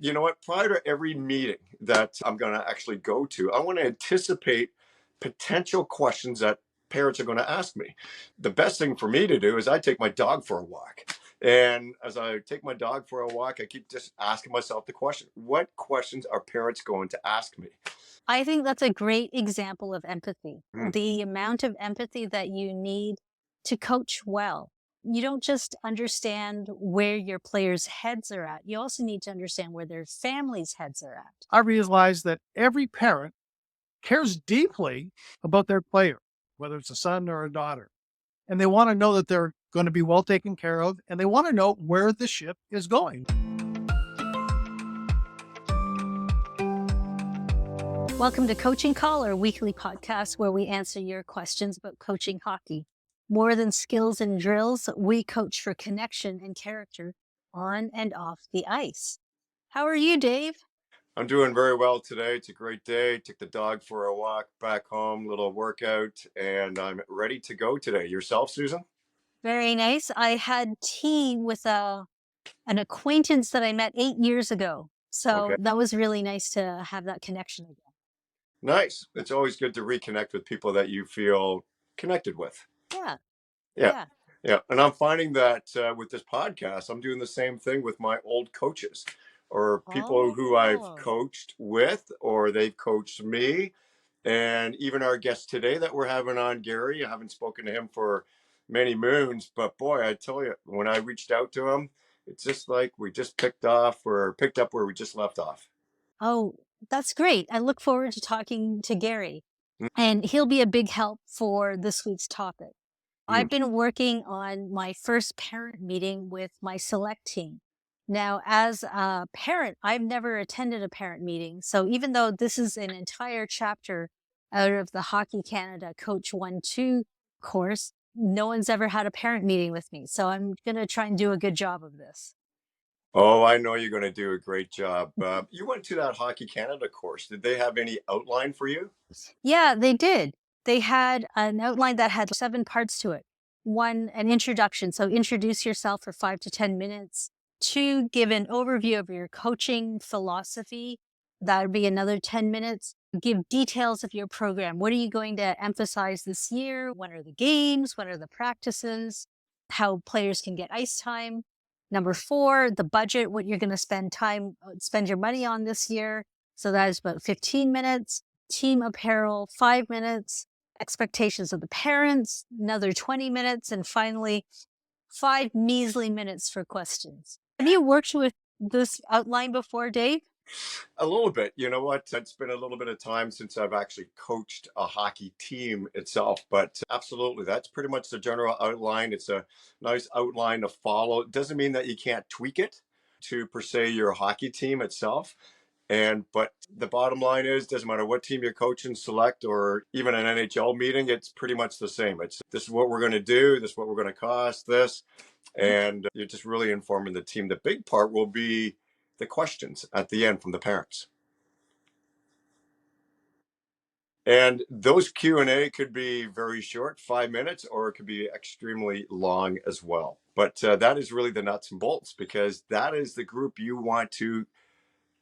You know what? Prior to every meeting that I'm going to actually go to, I want to anticipate potential questions that parents are going to ask me. The best thing for me to do is I take my dog for a walk. And as I take my dog for a walk, I keep just asking myself the question, what questions are parents going to ask me? I think that's a great example of empathy. Hmm. The amount of empathy that you need to coach well. You don't just understand where your players' heads are at, you also need to understand where their families' heads are at. I realize that every parent cares deeply about their player, whether it's a son or a daughter, and they want to know that they're going to be well taken care of, and they want to know where the ship is going. Welcome to Coaching Call, our weekly podcast where we answer your questions about coaching hockey. More than skills and drills, we coach for connection and character on and off the ice. How are you, Dave? I'm doing very well today. It's a great day. Took the dog for a walk back home, little workout, and I'm ready to go today. Yourself, Susan? Very nice. I had tea with an acquaintance that I met 8 years ago. So Okay. that was really nice to have that connection again. Nice. It's always good to reconnect with people that you feel connected with. Yeah. Yeah. Yeah. Yeah. And I'm finding that with this podcast, I'm doing the same thing with my old coaches or people who I've Oh. coached with or they've coached me. And even our guest today that we're having on, Gary, I haven't spoken to him for many moons, but boy, I tell you, when I reached out to him, it's just like we just picked up where we just left off. Oh, that's great. I look forward to talking to Gary, Mm, and he'll be a big help for this week's topic. mm. I've been working on my first parent meeting with my select team. Now, as a parent, I've never attended a parent meeting. So even though this is an entire chapter out of the Hockey Canada Coach 1-2 course, no one's ever had a parent meeting with me. So I'm going to try and do a good job of this. Oh, I know you're going to do a great job. You went to that Hockey Canada course. Did they have any outline for you? Yeah, they did. They had an outline that had 7 parts to it. 1, an introduction. So introduce yourself for 5 to 10 minutes. 2, give an overview of your coaching philosophy. That would be another 10 minutes. Give details of your program. What are you going to emphasize this year? When are the games? When are the practices? How players can get ice time. Number 4, the budget, what you're going to spend your money on this year. So that is about 15 minutes. Team apparel, 5 minutes. Expectations of the parents, another 20 minutes. And finally, 5 measly minutes for questions. Have you worked with this outline before, Dave? A little bit. You know what? It's been a little bit of time since I've actually coached a hockey team itself, but absolutely, that's pretty much the general outline. It's a nice outline to follow. It doesn't mean that you can't tweak it to per se your hockey team itself. But the bottom line is, doesn't matter what team you're coaching, select, or even an NHL meeting, it's pretty much the same. It's this is what we're going to do, this is what we're going to cost, this, and you're just really informing the team. The big part will be the questions at the end from the parents. And those Q&A could be very short, 5 minutes, or it could be extremely long as well. But that is really the nuts and bolts because that is the group you want to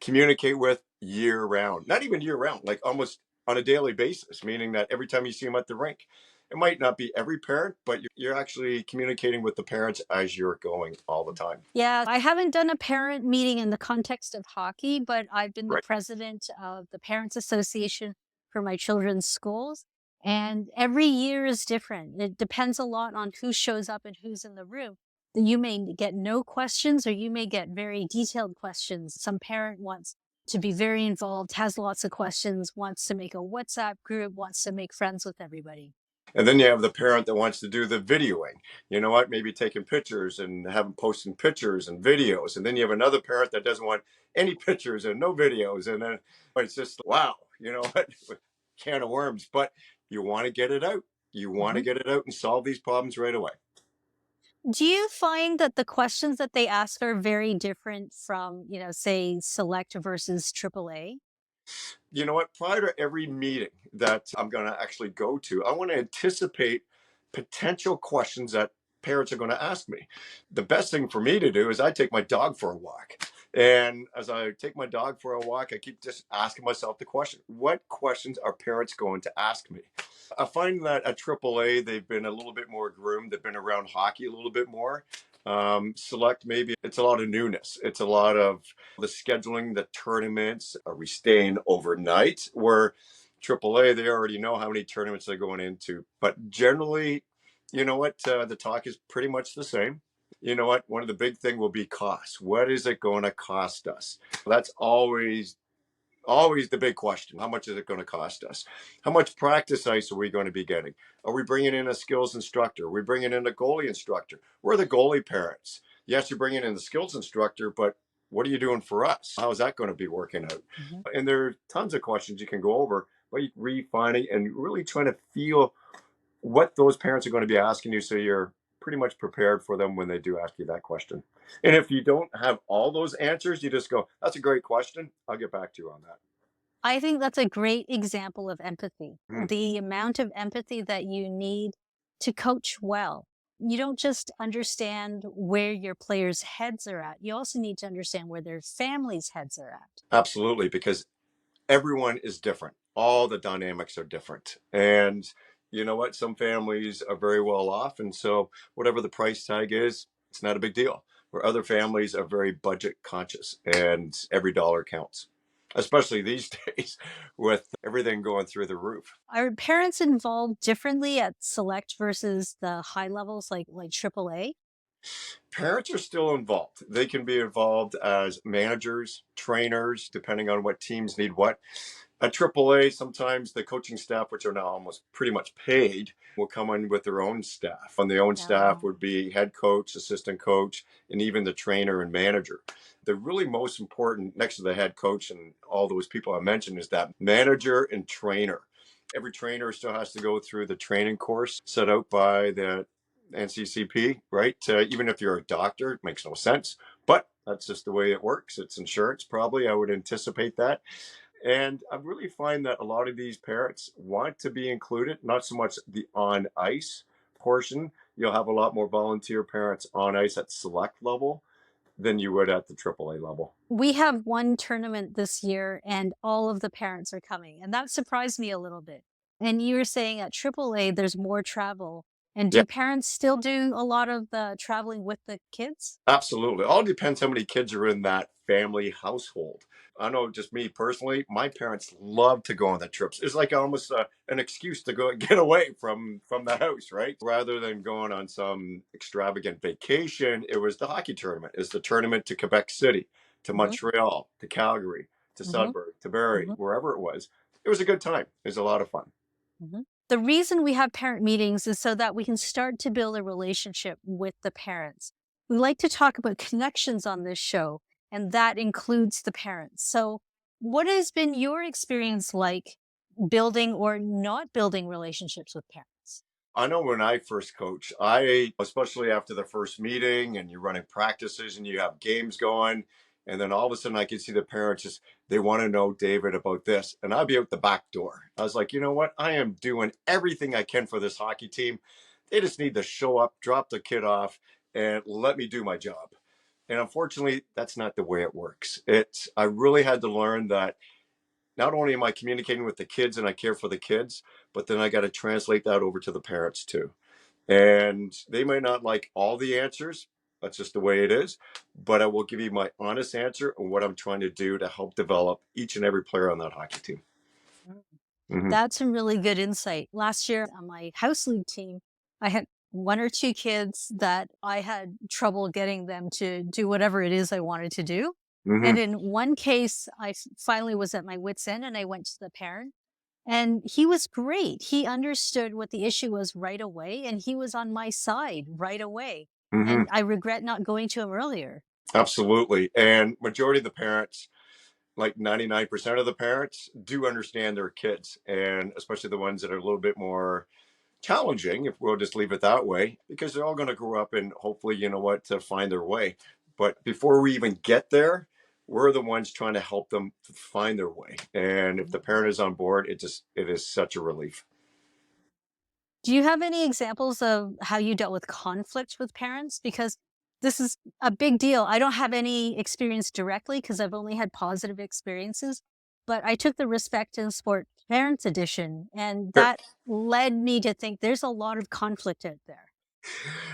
communicate with year round, not even year round, like almost on a daily basis, meaning that every time you see them at the rink, it might not be every parent, but you're actually communicating with the parents as you're going all the time. Yeah, I haven't done a parent meeting in the context of hockey, but I've been the Right. president of the Parents Association for my children's schools. And every year is different. It depends a lot on who shows up and who's in the room. You may get no questions or you may get very detailed questions. Some parent wants to be very involved, has lots of questions, wants to make a WhatsApp group, wants to make friends with everybody. And then you have the parent that wants to do the videoing. You know what? Maybe taking pictures and have them posting pictures and videos. And then you have another parent that doesn't want any pictures and no videos. And then it's just, wow, you know what? Can of worms. But you want to get it out. You want to Mhm. get it out and solve these problems right away. Do you find that the questions that they ask are very different from, say, select versus AAA? You know what? Prior to every meeting that I'm going to actually go to, I want to anticipate potential questions that parents are going to ask me. The best thing for me to do is I take my dog for a walk. And as I take my dog for a walk, I keep just asking myself the question, what questions are parents going to ask me? I find that at AAA, they've been a little bit more groomed. They've been around hockey a little bit more. Select, maybe it's a lot of newness. It's a lot of the scheduling, the tournaments. Are we staying overnight? Where AAA, they already know how many tournaments they're going into. But generally, you know what? The talk is pretty much the same. You know what? One of the big thing will be costs. What is it going to cost us? That's always the big question. How much is it going to cost us? How much practice ice are we going to be getting? Are we bringing in a skills instructor? Are we bringing in a goalie instructor? We're the goalie parents. Yes, you're bringing in the skills instructor, but what are you doing for us? How is that going to be working out? Mhm. And there are tons of questions you can go over, but you refining and really trying to feel what those parents are going to be asking you, so you're pretty much prepared for them when they do ask you that question. And if you don't have all those answers, you just go, that's a great question, I'll get back to you on that. I think that's a great example of empathy. Hmm. The amount of empathy that you need to coach well. You don't just understand where your players' heads are at. You also need to understand where their families' heads are at. Absolutely, because everyone is different. All the dynamics are different. And you know what? Some families are very well off. And so, whatever the price tag is, it's not a big deal. Where other families are very budget conscious and every dollar counts, especially these days with everything going through the roof. Are parents involved differently at select versus the high levels like AAA? Parents are still involved. They can be involved as managers, trainers, depending on what teams need what. At AAA, sometimes the coaching staff, which are now almost pretty much paid, will come in with their own staff. On their own staff No. would be head coach, assistant coach, and even the trainer and manager. The really most important, next to the head coach and all those people I mentioned, is that manager and trainer. Every trainer still has to go through the training course set out by the NCCP, right? Even if you're a doctor, it makes no sense, but that's just the way it works. It's insurance, probably. I would anticipate that. And I really find that a lot of these parents want to be included, not so much the on ice portion. You'll have a lot more volunteer parents on ice at select level than you would at the AAA level. We have one tournament this year and all of the parents are coming. And that surprised me a little bit. And you were saying at AAA, there's more travel. And Yeah, do parents still do a lot of the traveling with the kids? absolutely. All depends how many kids are in that family household. I know just me personally, my parents love to go on the trips. It's like almost an excuse to go get away from the house, right? Rather than going on some extravagant vacation, it was the hockey tournament. It's the tournament to Quebec City, to Hmm. Montreal, to Calgary, to Hmm. Sudbury, to Barrie, Hmm. wherever it was. It was a good time. It was a lot of fun. Hmm. The reason we have parent meetings is so that we can start to build a relationship with the parents. We like to talk about connections on this show, and that includes the parents. So, what has been your experience like building or not building relationships with parents? I know when I first coach, I, especially after the first meeting and you're running practices and you have games going, and then all of a sudden I can see the parents just, they want to know David about this. And I'd be out the back door. I was like, you know what? I am doing everything I can for this hockey team. They just need to show up, drop the kid off, and let me do my job. And unfortunately, that's not the way it works. I really had to learn that not only am I communicating with the kids and I care for the kids, but then I got to translate that over to the parents too. And they may not like all the answers. That's just the way it is. But I will give you my honest answer on what I'm trying to do to help develop each and every player on that hockey team. Mm. Hmm. That's some really good insight. Last year on my house league team, I had one or two kids that I had trouble getting them to do whatever it is I wanted to do. Hmm. And in one case, finally was at my wits' end and I went to the parent. And he was great. He understood what the issue was right away and he was on my side right away. Hmm. And I regret not going to him earlier. Absolutely. And majority of the parents, like 99% of the parents, do understand their kids, and especially the ones that are a little bit more challenging, if we'll just leave it that way, because they're all going to grow up and hopefully, you know what, to find their way. But before we even get there, we're the ones trying to help them to find their way. And if the parent is on board, it is such a relief. Do you have any examples of how you dealt with conflict with parents? Because This is a big deal. I don't have any experience directly because I've only had positive experiences, but I took the Respect in Sport Parents Edition, and Sure. that led me to think there's a lot of conflict out there.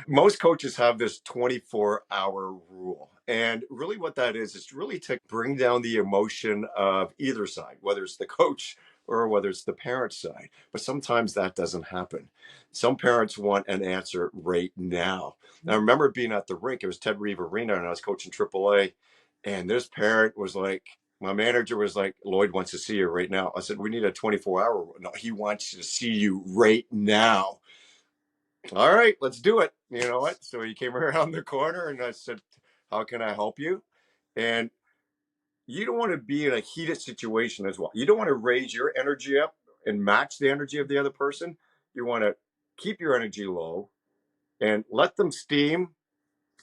Most coaches have this 24-hour rule. And really, what that is really to bring down the emotion of either side, whether it's the coach or whether it's the parent side. But sometimes that doesn't happen. Some parents want an answer right now. And I remember being at the rink, it was Ted Reeve Arena, and I was coaching AAA. And this parent was like, my manager was like, Lloyd wants to see you right now. I said, we need a 24-hour. No, he wants to see you right now. All right, let's do it. You know what? So he came around the corner and I said, how can I help you? And you don't want to be in a heated situation as well. You don't want to raise your energy up and match the energy of the other person. You want to keep your energy low and let them steam.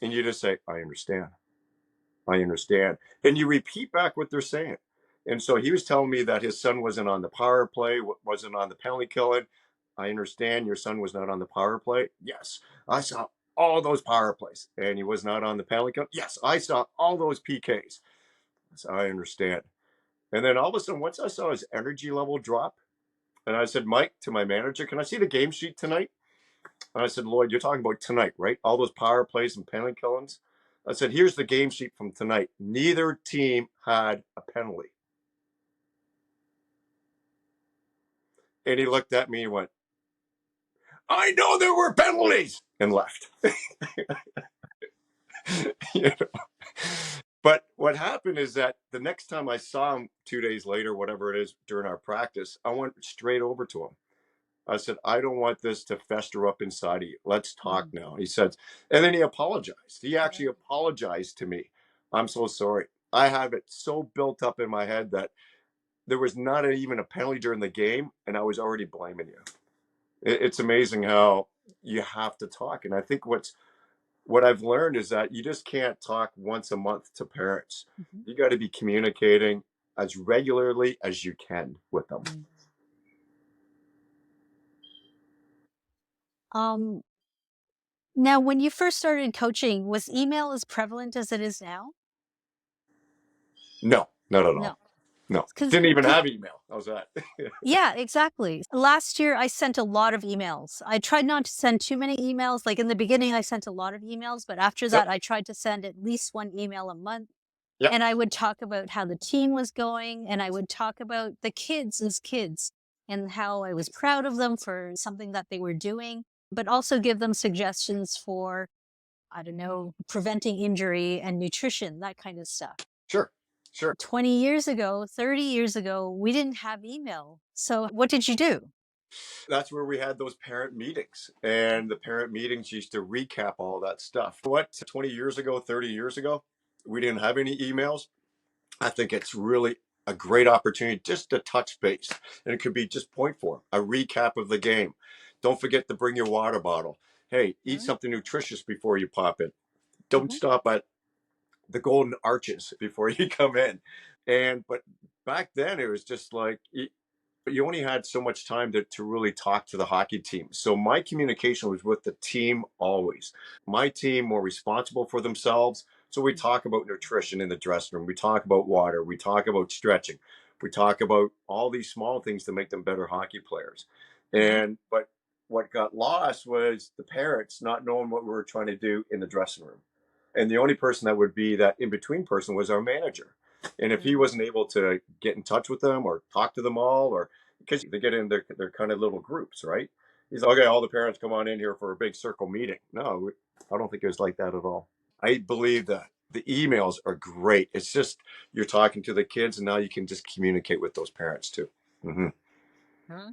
And you just say, I understand. I understand. And you repeat back what they're saying. And so he was telling me that his son wasn't on the power play, wasn't on the penalty killing. I understand your son was not on the power play. Yes, I saw all those power plays. And he was not on the penalty kill. Yes, I saw all those PKs. So I understand. And then all of a sudden, once I saw his energy level drop, and I said, Mike, to my manager, can I see the game sheet tonight? And I said, Lloyd, you're talking about tonight, right? All those power plays and penalty killings. I said, here's the game sheet from tonight. Neither team had a penalty. And he looked at me and went, I know there were penalties, and left. You know? But what happened is that the next time I saw him 2 days later, whatever it is, during our practice, I went straight over to him. I said, I don't want this to fester up inside of you. Let's talk Mm. now. He said, and then he apologized. He actually Right. apologized to me. I'm so sorry. I have it so built up in my head that there was not even a penalty during the game, and I was already blaming you. It's amazing how you have to talk. And I think what I've learned is that you just can't talk once a month to parents. Mhm. You got to be communicating as regularly as you can with them. Mm. Um, Now, when you first started coaching, was email as prevalent as it is now? No, not at No, all. No, because didn't even have email. How's that? yeah, exactly. Last year, I sent a lot of emails. I tried not to send too many emails. Like in the beginning, I sent a lot of emails, but after Yep. that, I tried to send at least one email a month. Yep. And I would talk about how the team was going, and I would talk about the kids as kids and how I was proud of them for something that they were doing, but also give them suggestions for, I don't know, preventing injury and nutrition, that kind of stuff. Sure. Sure. 20 years ago, 30 years ago, we didn't have email. So what did you do? That's where we had those parent meetings, and the parent meetings used to recap all that stuff. What, 20 years ago, 30 years ago, we didn't have any emails. I think it's really a great opportunity just to touch base. And it could be just point form, a recap of the game. Don't forget to bring your water bottle. Hey, eat Mhm, something nutritious before you pop in. Don't mhm, stop at the golden arches before you come in. But back then it was just like you only had so much time to really talk to the hockey team. So my communication was with the team always. My team were responsible for themselves. So we talk about nutrition in the dressing room. We talk about water. We talk about stretching. We talk about all these small things to make them better hockey players. mhm, But what got lost was the parents not knowing what we were trying to do in the dressing room. And the only person that would be that in between person was our manager. And if he mhm. wasn't able to get in touch with them or talk to them all, or because they get in their kind of little groups, right? He's like, okay, all the parents come on in here for a big circle meeting. No, I don't think it was like that at all. I believe that the emails are great. It's just you're talking to the kids, and now you can just communicate with those parents too. Hmm. Huh?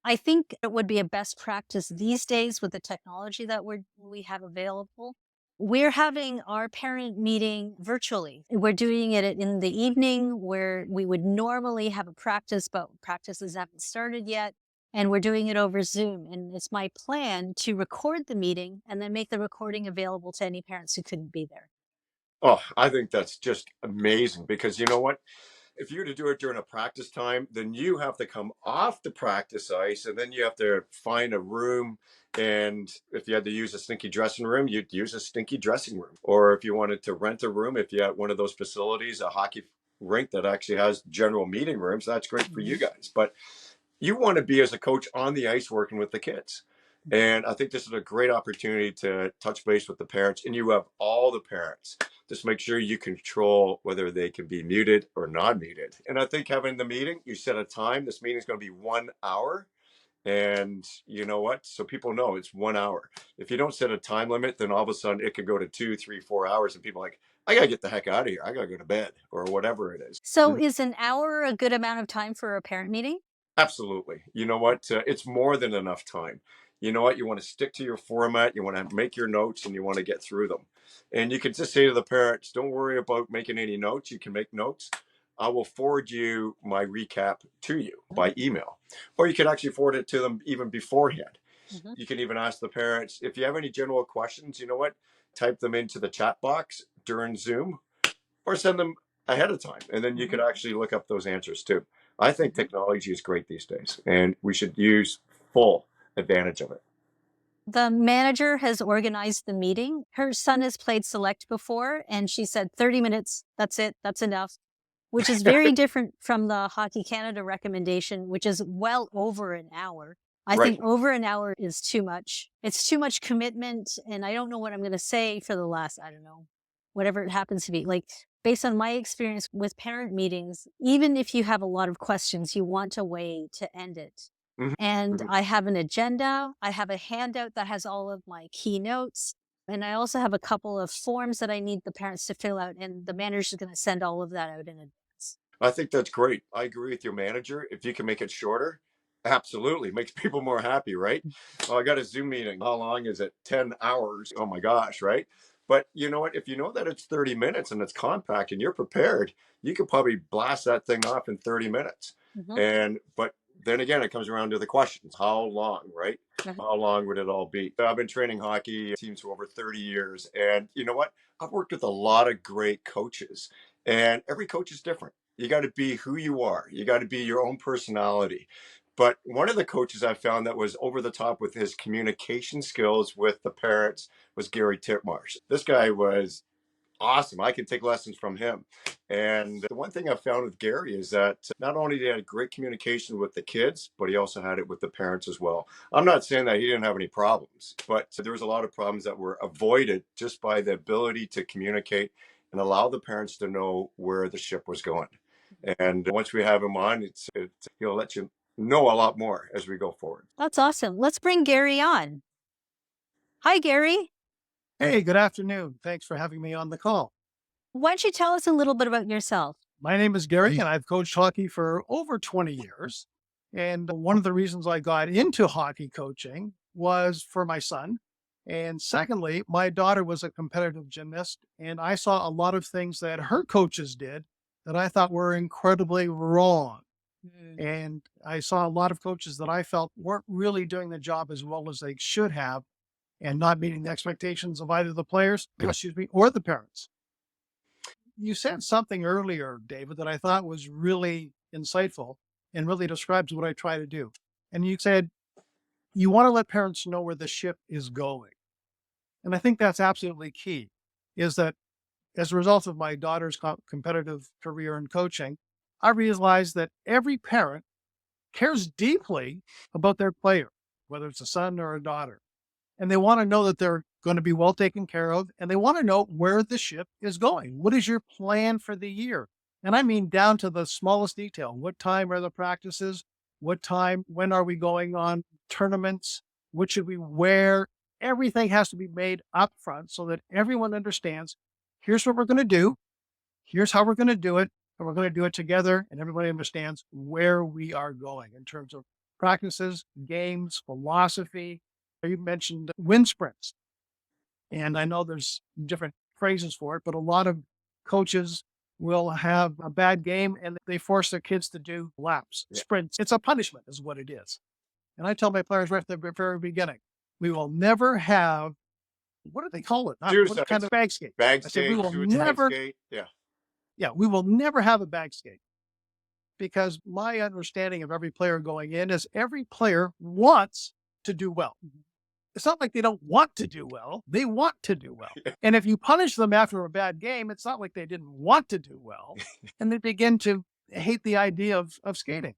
I think it would be a best practice these days with the technology that we have available. We're having our parent meeting virtually. We're doing it in the evening where we would normally have a practice, but practices haven't started yet. And we're doing it over Zoom. And it's my plan to record the meeting and then make the recording available to any parents who couldn't be there. Oh, I think that's just amazing because you know what? if you were to do it during a practice time, then you have to come off the practice ice and then you have to find a room. And if you had to use a stinky dressing room, you'd use a stinky dressing room. Or if you wanted to rent a room, if you had one of those facilities, a hockey rink that actually has general meeting rooms, that's great for you guys. But you want to be as a coach on the ice working with the kids. And I think this is a great opportunity to touch base with the parents, and you have all the parents. Just make sure you control whether they can be muted or not muted. And I think having the meeting, you set a time. This meeting is going to be 1 hour. And you know what? So people know it's 1 hour. If you don't set a time limit, then all of a sudden it could go to 2, 3, 4 hours. And people are like, I got to get the heck out of here. I got to go to bed or whatever it is. So is an hour a good amount of time for a parent meeting? Absolutely. You know what? It's more than enough time. You know what? You want to stick to your format. You want to make your notes and you want to get through them. And you can just say to the parents, don't worry about making any notes. You can make notes. I will forward you my recap to you by email, or you can actually forward it to them even beforehand. Mhm. You can even ask the parents if you have any general questions, you know what? Type them into the chat box during Zoom or send them ahead of time. And then you could actually look up those answers too. I think technology is great these days, and we should use full advantage of it. The manager has organized the meeting. Her son has played select before, and she said 30 minutes, that's it, that's enough, which is very different from the Hockey Canada recommendation, which is well over an hour. I Right. think over an hour is too much. It's too much commitment, and I don't know what I'm going to say for the last, I don't know, whatever it happens to be. Like, based on my experience with parent meetings, even if you have a lot of questions, you want a way to end it. Mhm. And Mhm. I have an agenda. I have a handout that has all of my key notes. And I also have a couple of forms that I need the parents to fill out. And the manager is going to send all of that out in advance. I think that's great. I agree with your manager. If you can make it shorter, absolutely makes people more happy, right? Oh, I got a Zoom meeting. How long is it? 10 hours. Oh my gosh, right? But you know what? If you know that it's 30 minutes and it's compact and you're prepared, you could probably blast that thing off in 30 minutes. Mhm. But then again, it comes around to the questions. How long, right? Mhm. How long would it all be? I've been training hockey teams for over 30 years. And you know what? I've worked with a lot of great coaches, and every coach is different. You got to be who you are. You got to be your own personality. But one of the coaches I found that was over the top with his communication skills with the parents was Gary Titmarsh. This guy was awesome. I can take lessons from him. And the one thing I found with Gary is that not only did he have great communication with the kids, but he also had it with the parents as well. I'm not saying that he didn't have any problems, but there was a lot of problems that were avoided just by the ability to communicate and allow the parents to know where the ship was going. And once we have him on, he'll let you know a lot more as we go forward. That's awesome. Let's bring Gary on. Hi, Gary. Hey, good afternoon. Thanks for having me on the call. Why don't you tell us a little bit about yourself? My name is Gary, and I've coached hockey for over 20 years. And one of the reasons I got into hockey coaching was for my son. And secondly, my daughter was a competitive gymnast, and I saw a lot of things that her coaches did that I thought were incredibly wrong. Mm. And I saw a lot of coaches that I felt weren't really doing the job as well as they should have and not meeting the expectations of either the players, excuse me, or the parents. You said something earlier, David, that I thought was really insightful and really describes what I try to do. And you said you want to let parents know where the ship is going. And I think that's absolutely key, is that as a result of my daughter's competitive career in coaching, I realized that every parent cares deeply about their player, whether it's a son or a daughter. And they want to know that they're going to be well taken care of. And they want to know where the ship is going. What is your plan for the year? And I mean, down to the smallest detail. What time are the practices? What time? When are we going on tournaments? What should we wear? Everything has to be made up front so that everyone understands here's what we're going to do. Here's how we're going to do it. And we're going to do it together. And everybody understands where we are going in terms of practices, games, philosophy. You mentioned wind sprints. And I know there's different phrases for it, but a lot of coaches will have a bad game and they force their kids to do laps, Yeah. sprints. It's a punishment, is what it is. And I tell my players right at the very beginning, we will never have, what do they call it? What kind of bag skate? Bag I said, we skate, will suicide never, skate. Yeah. yeah, we will never have a bag skate. because my understanding of every player going in is every player wants to do well. It's not like they don't want to do well. They want to do well. And if you punish them after a bad game, it's not like they didn't want to do well. And they begin to hate the idea of skating.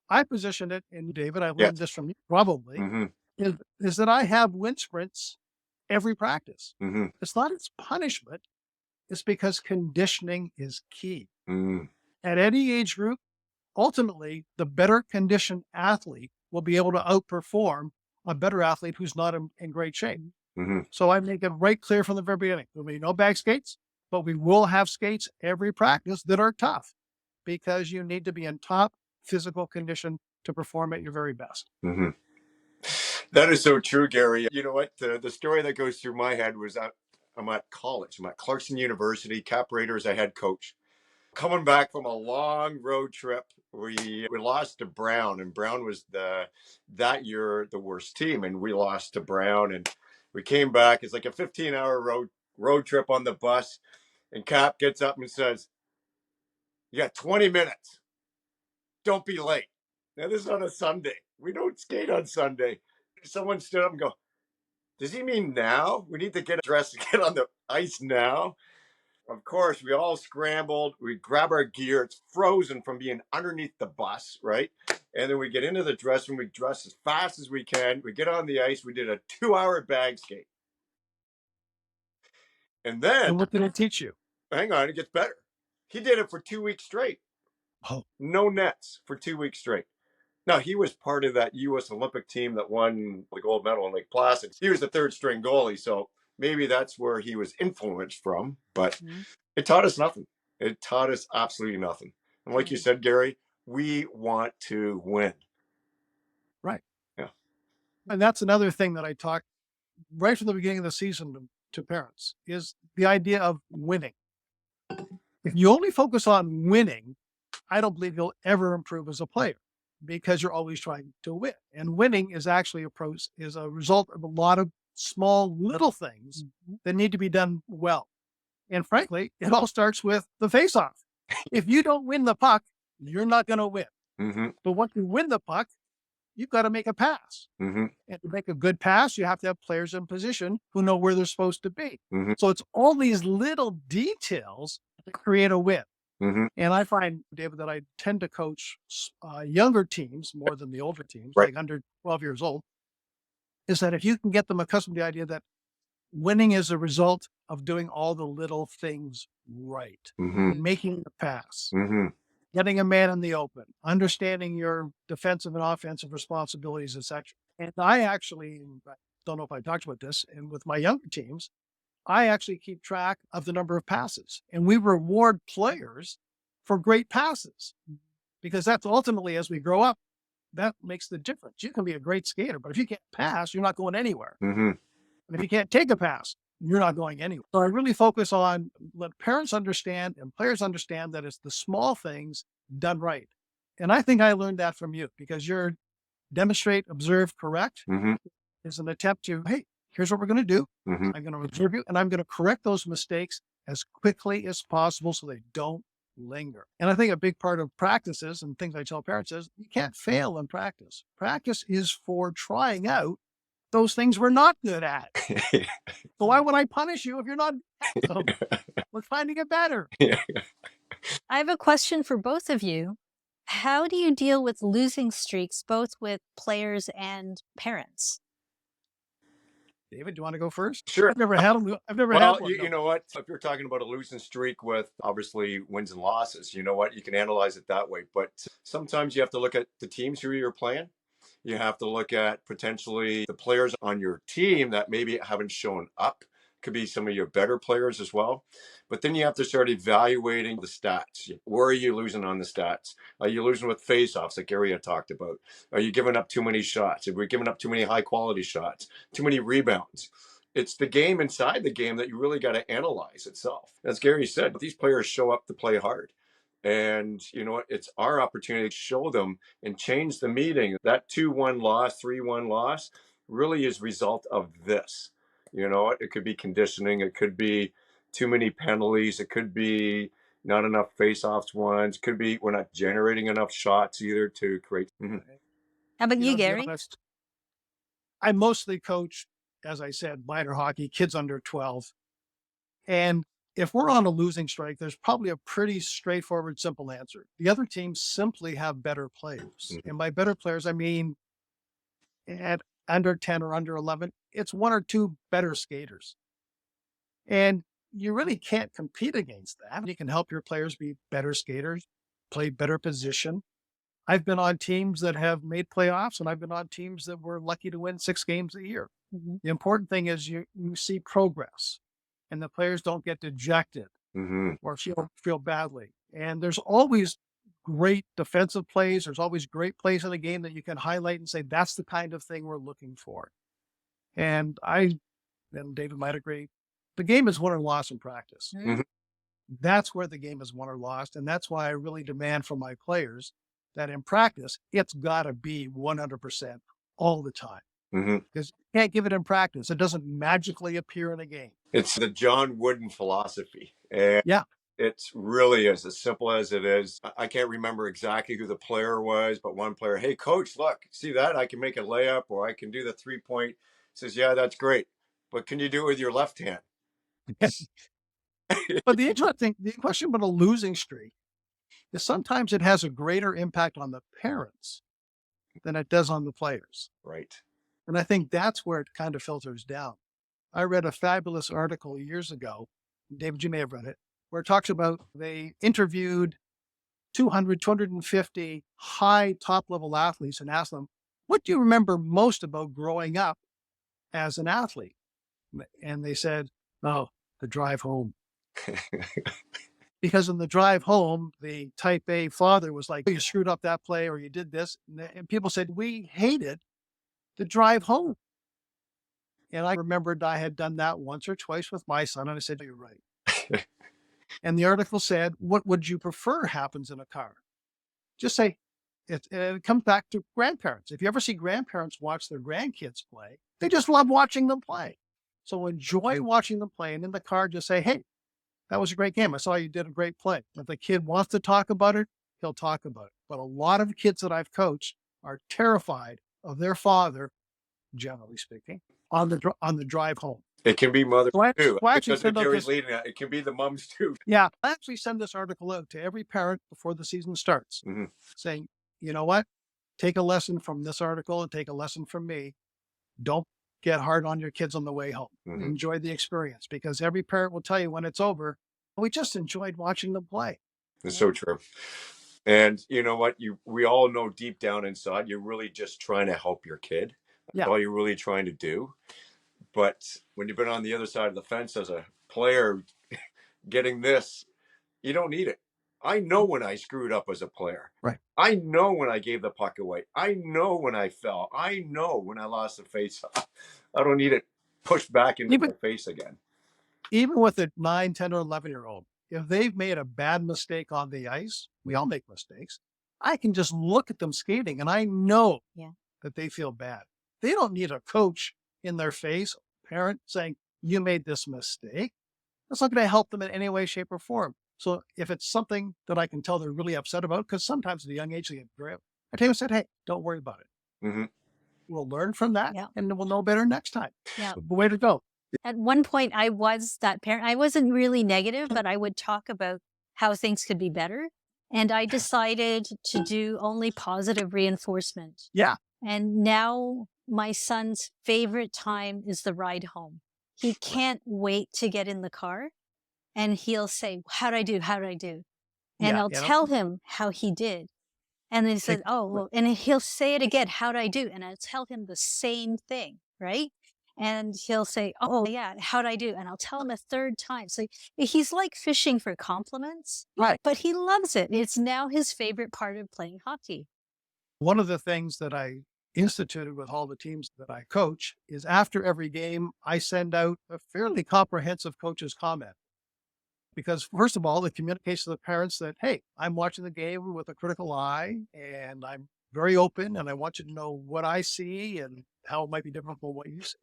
I positioned it, and David, I learned Yes. this from you probably, Mm-hmm. is that I have wind sprints every practice. Mm-hmm. It's not its punishment. It's because conditioning is key. Mm-hmm. At any age group, ultimately, the better conditioned athlete will be able to outperform a better athlete who's not in great shape. Mm-hmm. So I make it right clear from the very beginning. There'll be no bag skates, but we will have skates every practice that are tough because you need to be in top physical condition to perform at your very best. Mm-hmm. That is so true, Gary. You know what? The story that goes through my head was I'm at college. I'm at Clarkson University. Cap Raiders, a head coach. Coming back from a long road trip, we lost to Brown, and Brown was that year the worst team, and we lost to Brown, and we came back. It's like a 15-hour road trip on the bus, and Cap gets up and says, "You got 20 minutes. Don't be late." Now this is on a Sunday. We don't skate on Sunday. Someone stood up and go, "Does he mean now? We need to get dressed to get on the ice now." Of course, we all scrambled. We grab our gear. It's frozen from being underneath the bus, right? And then we get into the dressing room. We dress as fast as we can. We get on the ice. We did a 2-hour bag skate. And then, And what did it teach you? hang on, it gets better. He did it for 2 weeks straight. Oh, No nets for 2 weeks straight. Now, he was part of that U.S. Olympic team that won the gold medal in Lake Placid. He was the third string goalie, so maybe that's where he was influenced from, but it taught us nothing. It taught us absolutely nothing. And like you said, Gary, we want to win. right. Yeah. And that's another thing that I talk right from the beginning of the season to parents is the idea of winning. If you only focus on winning, I don't believe you'll ever improve as a player because you're always trying to win. And winning is actually is a result of a lot of small little things that need to be done well. And frankly, it all starts with the face-off. If you don't win the puck, you're not going to win. Mm-hmm. But once you win the puck, you've got to make a pass. Mm-hmm. And to make a good pass, you have to have players in position who know where they're supposed to be. Mm-hmm. So it's all these little details that create a win. Mm-hmm. And I find, David, that I tend to coach younger teams more than the older teams, Right. like under 12 years old, is that if you can get them accustomed to the idea that winning is a result of doing all the little things right, Mm-hmm. making the pass, Mm-hmm. getting a man in the open, understanding your defensive and offensive responsibilities, etc. And I actually, I don't know if I talked about this, and with my younger teams, I actually keep track of the number of passes, and we reward players for great passes because that's ultimately, as we grow up, that makes the difference. You can be a great skater, but if you can't pass, you're not going anywhere. Mm-hmm. And if you can't take a pass, you're not going anywhere. So I really focus on let parents understand and players understand that it's the small things done right. And I think I learned that from you because your demonstrate, observe, correct Mm-hmm. is an attempt to, hey, here's what we're going to do. Mm-hmm. I'm going to observe you and I'm going to correct those mistakes as quickly as possible so they don't linger. And I think a big part of practices and things I tell parents is you can't fail in practice. Practice is for trying out those things we're not good at. So why would I punish you if you're not? Let's find to get better. I have a question for both of you. How do you deal with losing streaks, both with players and parents? David, do you want to go first? Sure. I've never had one. Well, No. you know what? If you're talking about a losing streak with obviously wins and losses, you know what? You can analyze it that way. But sometimes you have to look at the teams who you're playing. You have to look at potentially the players on your team that maybe haven't shown up. Could be some of your better players as well. But then you have to start evaluating the stats. Where are you losing on the stats? Are you losing with face-offs like Gary had talked about? Are you giving up too many shots? Are we giving up too many high-quality shots? Too many rebounds? It's the game inside the game that you really got to analyze itself. As Gary said, these players show up to play hard. And you know what? It's our opportunity to show them and change the meeting. That 2-1 loss, 3-1 loss really is a result of this. You know what? It could be conditioning. It could be too many penalties. It could be, not enough face-offs ones. Could be we're not generating enough shots either to create. Mhm. How about You you, know, to be Gary? honest, I mostly coach, as I said, minor hockey, kids under 12. And if we're on a losing streak, there's probably a pretty straightforward, simple answer. The other teams simply have better players. Mhm. And by better players, I mean at under 10 or under 11, it's one or two better skaters. And you really can't compete against that. You can help your players be better skaters, play better position. I've been on teams that have made playoffs, and I've been on teams that were lucky to win 6 games a year. Mhm. The important thing is you see progress, and the players don't get dejected Mhm. or feel badly. And there's always great defensive plays. There's always great plays in the game that you can highlight and say that's the kind of thing we're looking for. And David might agree, the game is won or lost in practice. Mhm. That's where the game is won or lost. And that's why I really demand from my players that in practice, it's got to be 100% all the time. Mhm. Because you can't give it in practice. It doesn't magically appear in a game. It's the John Wooden philosophy. And Yeah. it really is as simple as it is. I can't remember exactly who the player was, but one player, hey, coach, look, see that? I can make a layup or I can do the 3-point. Says, yeah, that's great. But can you do it with your left hand? But the question about a losing streak is sometimes it has a greater impact on the parents than it does on the players. Right. And I think that's where it kind of filters down. I read a fabulous article years ago, David, you may have read it, where it talks about they interviewed 200, 250 high top level athletes and asked them, what do you remember most about growing up as an athlete? And they said, oh, the drive home. Because in the drive home, the type A father was like, you screwed up that play or you did this. And people said, we hated the drive home. And I remembered I had done that once or twice with my son. And I said, you're right. And the article said, what would you prefer happens in a car? Just say, it comes back to grandparents. If you ever see grandparents watch their grandkids play, they just love watching them play. So enjoy watching them play. And in the car, just say, hey, that was a great game. I saw you did a great play. If the kid wants to talk about it, he'll talk about it. But a lot of kids that I've coached are terrified of their father, generally speaking, on the drive home. It can be mothers So too. I It actually doesn't send out Gary's this. leading it. It can be the moms too. Yeah, I actually send this article out to every parent before the season starts, Mhm. saying, you know what? Take a lesson from this article and take a lesson from me. Don't get hard on your kids on the way home. Mhm. Enjoy the experience, because every parent will tell you when it's over, we just enjoyed watching them play. It's so true. And you know what? We all know deep down inside, you're really just trying to help your kid. That's Yeah. all you're really trying to do. But when you've been on the other side of the fence as a player, getting this, you don't need it. I know when I screwed up as a player. Right. I know when I gave the puck away. I know when I fell. I know when I lost the face off. I don't need it pushed back into my face again. Even with a 9, 10, or 11-year-old, if they've made a bad mistake on the ice, we all make mistakes. I can just look at them skating and I know that they feel bad. They don't need a coach in their face, parent saying, you made this mistake. That's not going to help them in any way, shape, or form. So if it's something that I can tell they're really upset about, because sometimes at a young age they get very, I tell them, said, hey, don't worry about it. Mm-hmm. We'll learn from that Yeah. and we'll know better next time. Yeah. Way to go. At one point, I was that parent. I wasn't really negative, but I would talk about how things could be better. And I decided to do only positive reinforcement. Yeah. And now my son's favorite time is the ride home. He can't wait to get in the car and he'll say, how'd I do? How'd I do? And I'll tell him how he did. And then he says, oh, well, and he'll say it again, how'd I do? And I'll tell him the same thing, right? And he'll say, oh, yeah, how'd I do? And I'll tell him a third time. So he's like fishing for compliments, Right. but he loves it. It's now his favorite part of playing hockey. One of the things that I instituted with all the teams that I coach is after every game, I send out a fairly comprehensive coach's comment. Because first of all, it communicates to the parents that, hey, I'm watching the game with a critical eye and I'm very open and I want you to know what I see and how it might be different from what you see.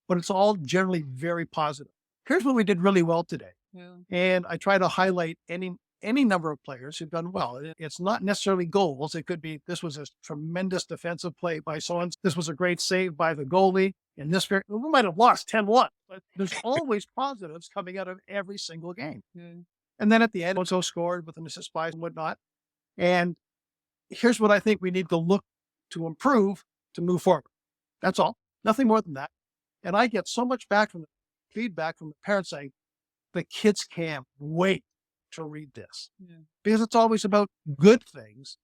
But it's all generally very positive. Here's what we did really well today. Yeah. And I try to highlight any any number of players who've done well. It's not necessarily goals. It could be this was a tremendous defensive play by someone. This was a great save by the goalie. In this, we might have lost 10-1, but there's always positives coming out of every single game. And then at the end, also scored with an assist by and whatnot. And here's what I think we need to look to improve to move forward. That's all. Nothing more than that. And I get so much feedback from the parents saying, the kids can't wait to read this because it's always about good things.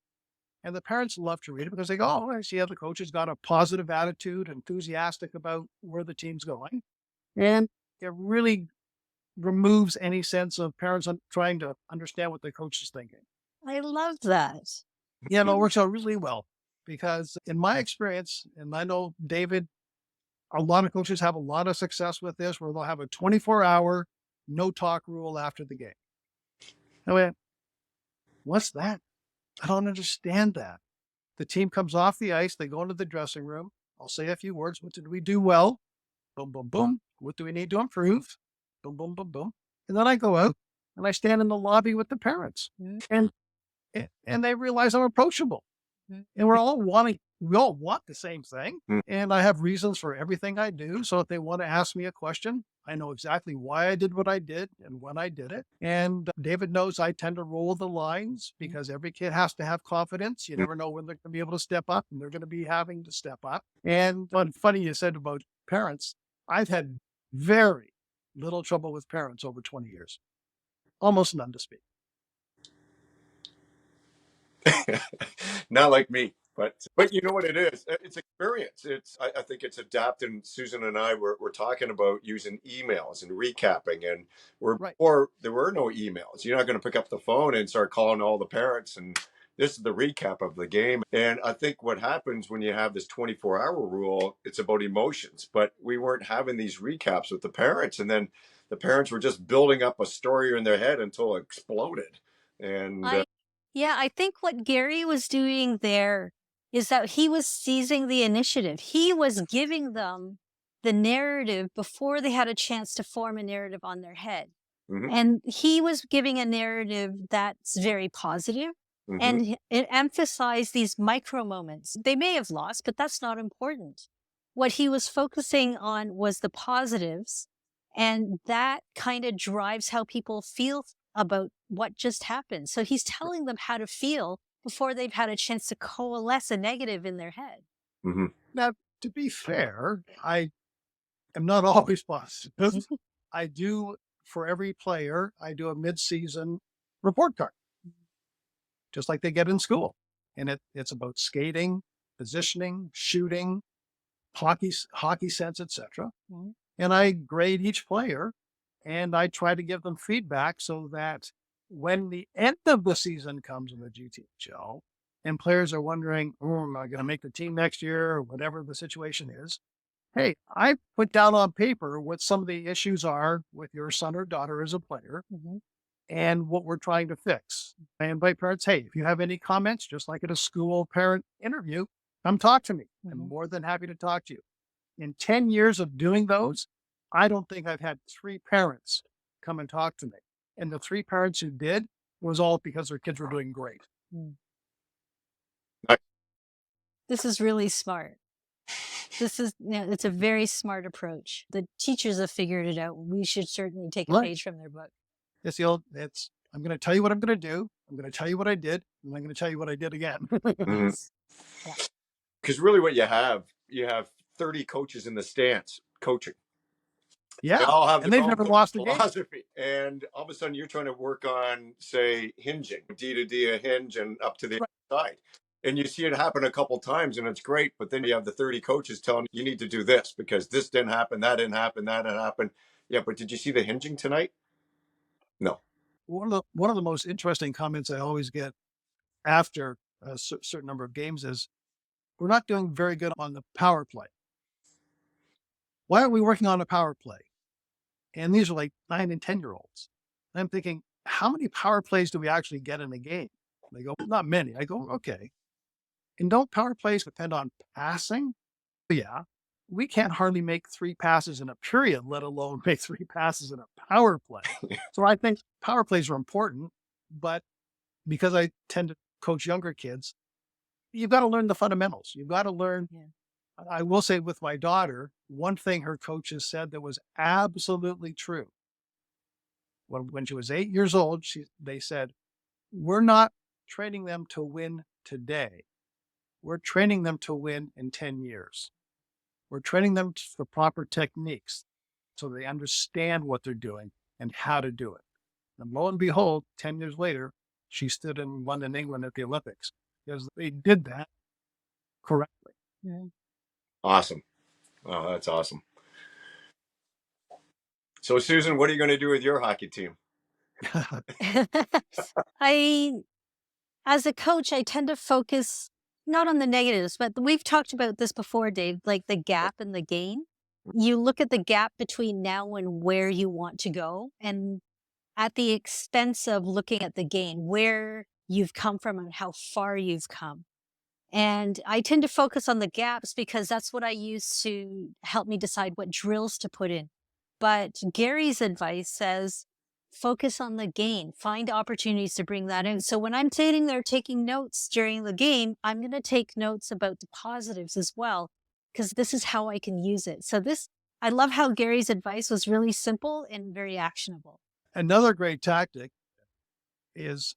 And the parents love to read it because they go, oh, I see how the coach has got a positive attitude, enthusiastic about where the team's going. And it really removes any sense of parents trying to understand what the coach is thinking. I love that. Yeah, no, it works out really well because in my experience, and I know David, a lot of coaches have a lot of success with this where they'll have a 24-hour no talk rule after the game. I went, what's that? I don't understand that. The team comes off the ice. They go into the dressing room. I'll say a few words. What did we do well? Boom, boom, boom. What do we need to improve? Boom, boom, boom, boom. And then I go out and I stand in the lobby with the parents and they realize I'm approachable and we all want the same thing. And I have reasons for everything I do. So if they want to ask me a question, I know exactly why I did what I did and when I did it. And David knows I tend to roll the lines because every kid has to have confidence. You never know when they're going to be able to step up and they're going to be having to step up. And funny you said about parents, I've had very little trouble with parents over 20 years, almost none to speak. Not like me, but you know what it is? It's experience. I think it's adapted. And Susan and I were talking about using emails and recapping, and before there were no emails. You're not going to pick up the phone and start calling all the parents and this is the recap of the game. And I think what happens when you have this 24-hour rule, it's about emotions. But we weren't having these recaps with the parents, and then the parents were just building up a story in their head until it exploded. And I think what Gary was doing there is that he was seizing the initiative. He was giving them the narrative before they had a chance to form a narrative on their head. And he was giving a narrative that's very positive. And it emphasized these micro moments. They may have lost, but that's not important. What he was focusing on was the positives. And that kind of drives how people feel about what just happened. So he's telling them how to feel before they've had a chance to coalesce a negative in their head. Now, to be fair, I am not always positive. I do, for every player, I do a mid-season report card, just like they get in school. And it's about skating, positioning, shooting, hockey sense, etc. And I grade each player and I try to give them feedback so that when the end of the season comes in the GTHL and players are wondering, am I going to make the team next year or whatever the situation is? Hey, I put down on paper what some of the issues are with your son or daughter as a player and what we're trying to fix. I invite parents, hey, if you have any comments, just like at a school parent interview, come talk to me. I'm more than happy to talk to you. In 10 years of doing those, I don't think I've had 3 parents come and talk to me. And the 3 parents who did was all because their kids were doing great. This is really smart. It's a very smart approach. The teachers have figured it out. We should certainly take a page from their book. It's I'm going to tell you what I'm going to do. I'm going to tell you what I did, and I'm going to tell you what I did again. Because really what you have 30 coaches in the stands coaching. Yeah, they all have and they've never lost a game. And all of a sudden you're trying to work on, say, hinging, D to D a hinge and up to the side. And you see it happen a couple times and it's great. But then you have the 30 coaches telling you need to do this because this didn't happen, that didn't happen, that didn't happen. Yeah, but did you see the hinging tonight? No. One of the most interesting comments I always get after a certain number of games is, we're not doing very good on the power play. Why aren't we working on a power play? And these are like 9 and 10-year-olds. I'm thinking, how many power plays do we actually get in a game? They go, not many. I go, okay. And don't power plays depend on passing? Yeah. We can't hardly make 3 passes in a period, let alone make 3 passes in a power play. So I think power plays are important, but because I tend to coach younger kids, you've got to learn the fundamentals. You've got to learn. Yeah. I will say with my daughter, one thing her coaches said that was absolutely true. When she was 8 years old, they said, we're not training them to win today. We're training them to win in 10 years. We're training them for proper techniques so they understand what they're doing and how to do it. And lo and behold, 10 years later, she stood and won in England at the Olympics because they did that correctly. Yeah. Awesome. Oh, that's awesome. So, Susan, what are you going to do with your hockey team? I, as a coach, I tend to focus not on the negatives, but we've talked about this before, Dave, like the gap and the gain. You look at the gap between now and where you want to go, and at the expense of looking at the gain, where you've come from and how far you've come. And I tend to focus on the gaps because that's what I use to help me decide what drills to put in. But Gary's advice says, focus on the gain, find opportunities to bring that in. So when I'm sitting there taking notes during the game, I'm going to take notes about the positives as well, because this is how I can use it. So I love how Gary's advice was really simple and very actionable. Another great tactic is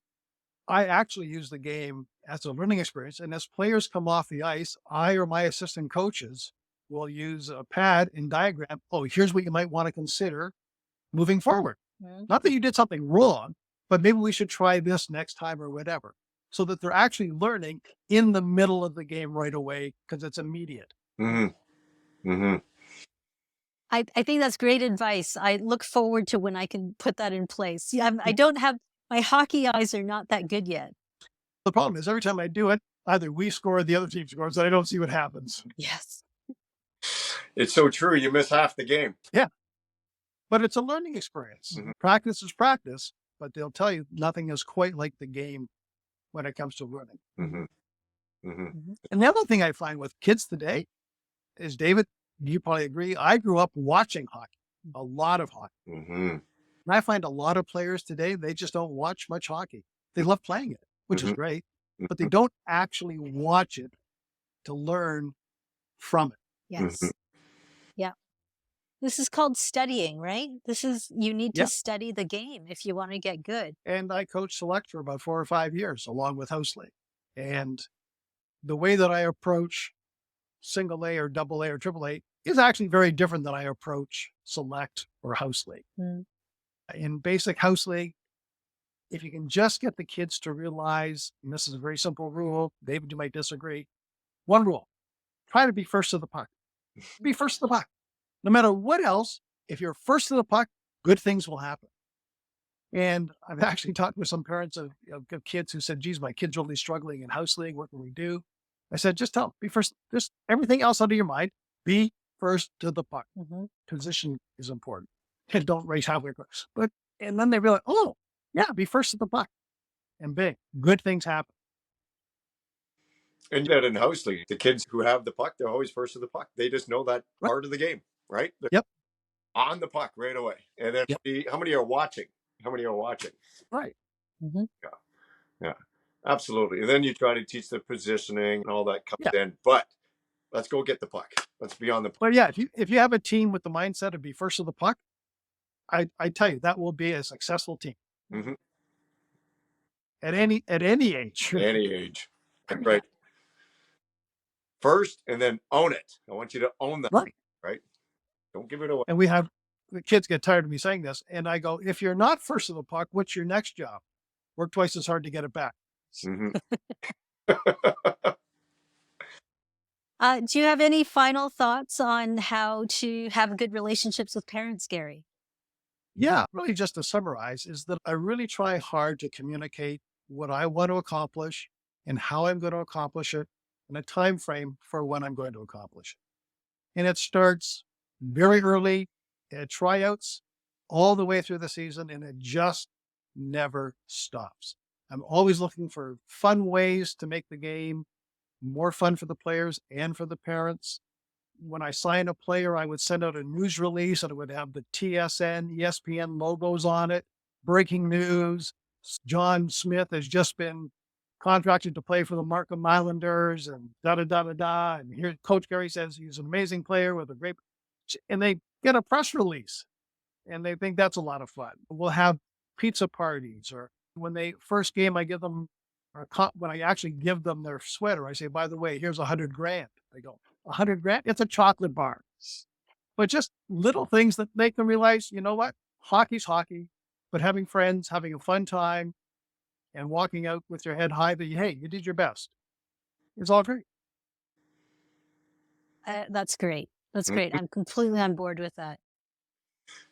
I actually use the game as a learning experience. And as players come off the ice, I or my assistant coaches will use a pad and diagram. Oh, here's what you might want to consider moving forward. Mhm. Not that you did something wrong, but maybe we should try this next time or whatever. So that they're actually learning in the middle of the game right away because it's immediate. Mm-hmm. Mm-hmm. I think that's great advice. I look forward to when I can put that in place. Yeah, I don't have, my hockey eyes are not that good yet. The problem is every time I do it, either we score or the other team scores, and I don't see what happens. Yes. It's so true. You miss half the game. But it's a learning experience. Mhm. Practice is practice, but they'll tell you nothing is quite like the game when it comes to learning. Mm-hmm. Mm-hmm. Mhm. And the other thing I find with kids today is, David, you probably agree, I grew up watching hockey, a lot of hockey. Mm-hmm. And I find a lot of players today, they just don't watch much hockey. They love playing it, which is Mhm. great, but they don't actually watch it to learn from it. Yes. Yeah. This is called studying, right? You need to Yep. study the game if you want to get good. And I coached select for about 4 or 5 years along with House League. And the way that I approach single A or double A or triple A is actually very different than I approach select or House League. Mm. In basic House League, if you can just get the kids to realize, and this is a very simple rule, David, you might disagree. One rule, try to be first to the puck. Be first to the puck. No matter what else, if you're first to the puck, good things will happen. And I've actually talked with some parents of kids who said, geez, my kid's really struggling in House League. What can we do? I said, just tell them, be first, just everything else out of your mind, be first to the puck. Mhm. Position is important. And don't race halfway across. And then they realize, oh, yeah, be first to the puck. And big, good things happen. And that in house league, the kids who have the puck, they're always first to the puck. They just know that Right. part of the game, right? They're Yep. on the puck right away. And then Yep. how many are watching? How many are watching? Right. Mhm. Yeah, absolutely. And then you try to teach the positioning and all that comes Yeah. in. But let's go get the puck. Let's be on the puck. But yeah, if you have a team with the mindset to be first to the puck, I tell you, that will be a successful team Mhm. at any age. Any age. That's right. First, and then own it. I want you to own that, Right. right? Don't give it away. And the kids get tired of me saying this. And I go, if you're not first to the puck, what's your next job? Work twice as hard to get it back. Mhm. Do you have any final thoughts on how to have good relationships with parents, Gary? Yeah, really just to summarize is that I really try hard to communicate what I want to accomplish and how I'm going to accomplish it and a time frame for when I'm going to accomplish it. And it starts very early at tryouts all the way through the season, and it just never stops. I'm always looking for fun ways to make the game more fun for the players and for the parents. When I sign a player, I would send out a news release and it would have the TSN, ESPN logos on it, breaking news, John Smith has just been contracted to play for the Markham Islanders and da da da da da. And here, Coach Gary says he's an amazing player with a great, and they get a press release and they think that's a lot of fun. We'll have pizza parties, or when they first game, I give them, when I actually give them their sweater, I say, by the way, here's $100,000. They go, $100,000? It's a chocolate bar. But just little things that they can realize, you know what? Hockey's hockey, but having friends, having a fun time, and walking out with your head high that, hey, you did your best. It's all great. That's great. That's Mhm. great. I'm completely on board with that.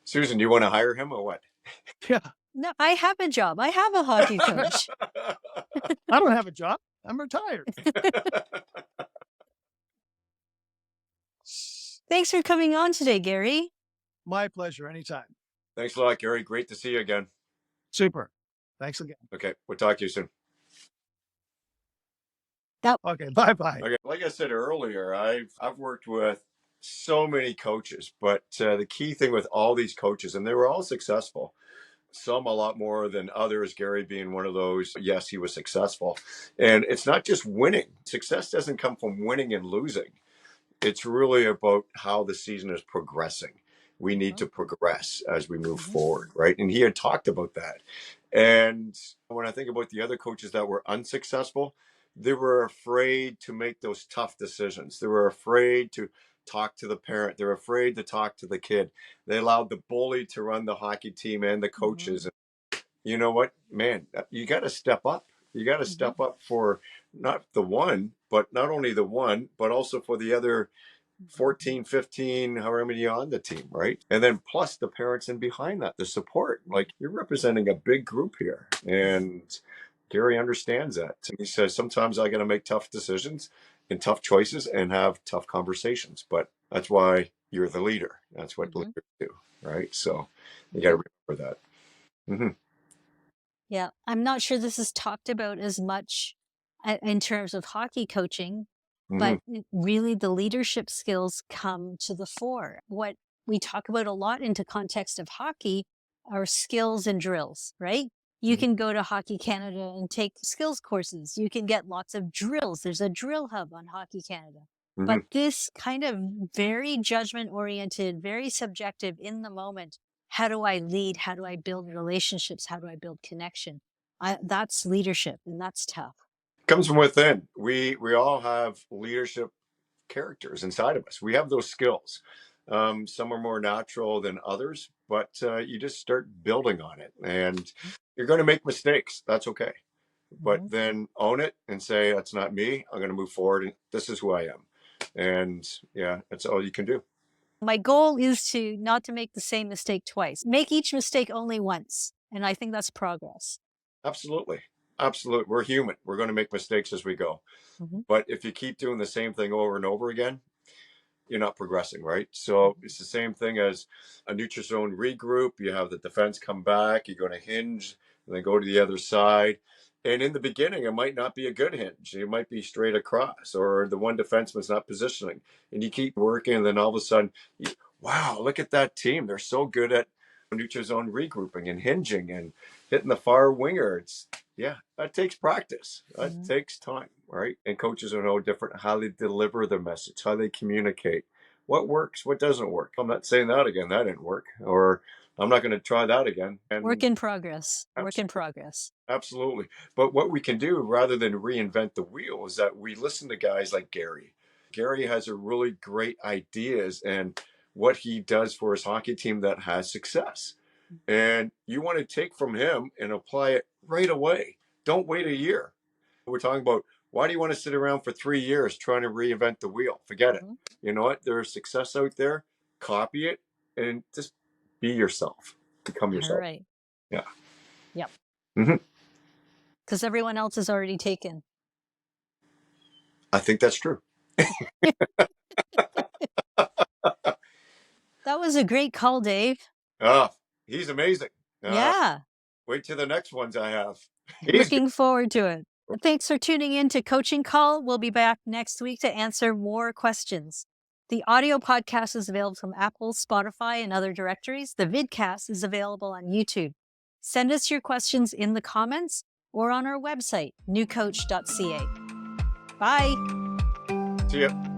Susan, do you want to hire him or what? Yeah. No, I have a job. I have a hockey coach. I don't have a job. I'm retired. Thanks for coming on today, Gary. My pleasure. Anytime. Thanks a lot, Gary. Great to see you again. Super. Thanks again. Okay, we'll talk to you soon. Okay. Bye-bye. Okay, like I said earlier, I've worked with so many coaches, but the key thing with all these coaches, and they were all successful, some a lot more than others, Gary being one of those. Yes, he was successful. And it's not just winning. Success doesn't come from winning and losing. It's really about how the season is progressing. We need to progress as we move forward, right? And he had talked about that. And when I think about the other coaches that were unsuccessful, they were afraid to make those tough decisions. They were afraid to talk to the parent. They're afraid to talk to the kid. They allowed the bully to run the hockey team and the coaches. You know what, man, you got to step up. You got to step up for not the one, but not only the one, but also for the other 14, 15, however many on the team, right? And then plus the parents and behind that, the support. Like, you're representing a big group here. And Gary understands that. He says, sometimes I got to make tough decisions and tough choices and have tough conversations. But that's why you're the leader. That's what leaders do, right? So you got to remember that. Mm-hmm. Yeah, I'm not sure this is talked about as much in terms of hockey coaching, but really the leadership skills come to the fore. What we talk about a lot into context of hockey are skills and drills, right? You can go to Hockey Canada and take skills courses. You can get lots of drills. There's a drill hub on Hockey Canada. But this kind of very judgment oriented, very subjective in the moment. How do I lead? How do I build relationships? How do I build connection? That's leadership, and that's tough. Comes from within. We all have leadership characters inside of us. We have those skills. Some are more natural than others, but you just start building on it. And you're going to make mistakes. That's okay. But then own it and say, that's not me. I'm going to move forward. And this is who I am. And yeah, that's all you can do. My goal is to not to make the same mistake twice. Make each mistake only once. And I think that's progress. Absolutely. Absolutely. We're human. We're going to make mistakes as we go. But if you keep doing the same thing over and over again, you're not progressing, right? So it's the same thing as a Nutrizone regroup. You have the defense come back, you're going to hinge, and then go to the other side. And in the beginning, it might not be a good hinge. It might be straight across, or the one defenseman's not positioning. And you keep working, and then all of a sudden, wow, look at that team. They're so good at Nutrizone regrouping and hinging and hitting the far winger. That takes practice. That takes time, right? And coaches are no different how they deliver the message, how they communicate, what works, what doesn't work. I'm not saying that again. That didn't work. Or I'm not going to try that again. And work in progress. Work in progress. Absolutely. But what we can do rather than reinvent the wheel is that we listen to guys like Gary. Gary has a really great ideas and what he does for his hockey team that has success. And you want to take from him and apply it right away. Don't wait a year. We're talking about, why do you want to sit around for 3 years trying to reinvent the wheel? Forget it. You know what? There's success out there. Copy it and just be yourself. Become yourself. All right. Yeah. Yep. Mm-hmm. Because everyone else is already taken. I think that's true. That was a great call, Dave. He's amazing. Yeah. Wait till the next ones I have. Looking forward to it. Thanks for tuning in to Coaching Call. We'll be back next week to answer more questions. The audio podcast is available from Apple, Spotify, and other directories. The vidcast is available on YouTube. Send us your questions in the comments or on our website, newcoach.ca. Bye. See ya.